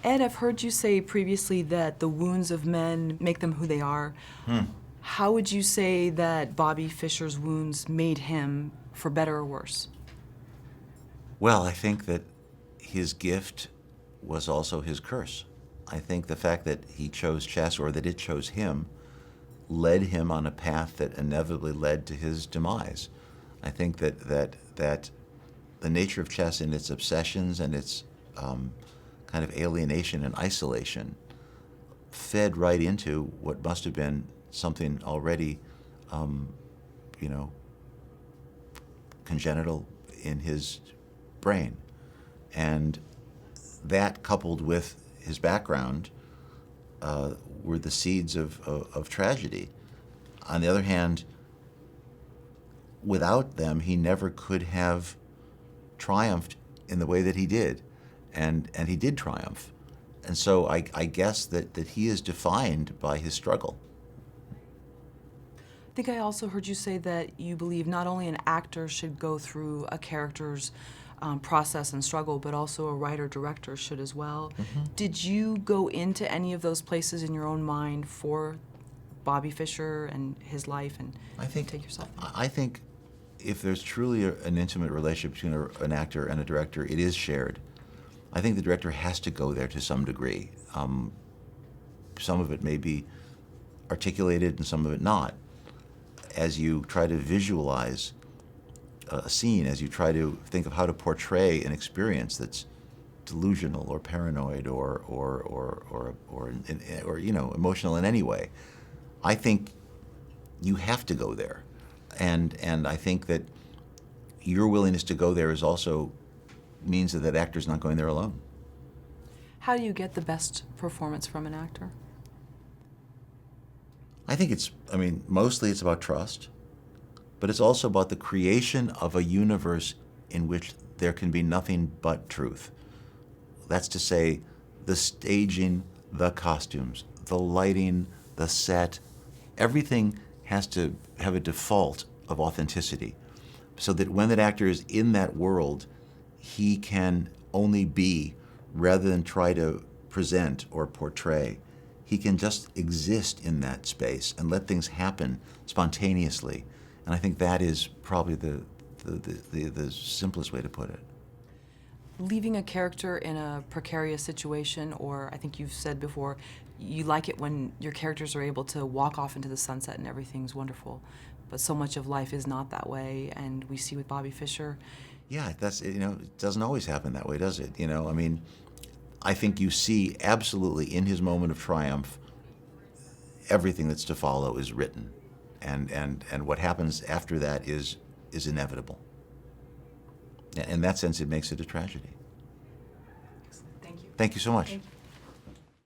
Ed, I've heard you say previously that the wounds of men make them who they are. How would you say that Bobby Fischer's wounds made him, for better or worse? Well, I think that his gift was also his curse. I think the fact that he chose chess, or that it chose him, led him on a path that inevitably led to his demise. I think that the nature of chess and its obsessions and its kind of alienation and isolation fed right into what must have been something already, congenital in his brain. And that, coupled with his background, were the seeds of tragedy. On the other hand, without them, he never could have triumphed in the way that he did. And he did triumph. And so I guess that he is defined by his struggle. I think I also heard you say that you believe not only an actor should go through a character's process and struggle, but also a writer-director should as well. Did you go into any of those places in your own mind for Bobby Fischer and his life and take yourself? I think if there's truly an intimate relationship between an actor and a director, it is shared. I think the director has to go there to some degree. Some of it may be articulated and some of it not. As you try to visualize a scene, as you try to think of how to portray an experience that's delusional or paranoid or emotional in any way, I think you have to go there, and I think that your willingness to go there is also means that that actor's not going there alone. How do you get the best performance from an actor? I think mostly it's about trust, but it's also about the creation of a universe in which there can be nothing but truth. That's to say, the staging, the costumes, the lighting, the set, everything has to have a default of authenticity, so that when that actor is in that world, he can only be, rather than try to present or portray. He can just exist in that space and let things happen spontaneously. And I think that is probably the simplest way to put it. Leaving a character in a precarious situation, or I think you've said before, you like it when your characters are able to walk off into the sunset and everything's wonderful. But so much of life is not that way, and we see with Bobby Fischer. Yeah, it doesn't always happen that way, does it? I think you see absolutely in his moment of triumph, everything that's to follow is written, and what happens after that is inevitable. In that sense, it makes it a tragedy. Thank you. Thank you so much. Thank you.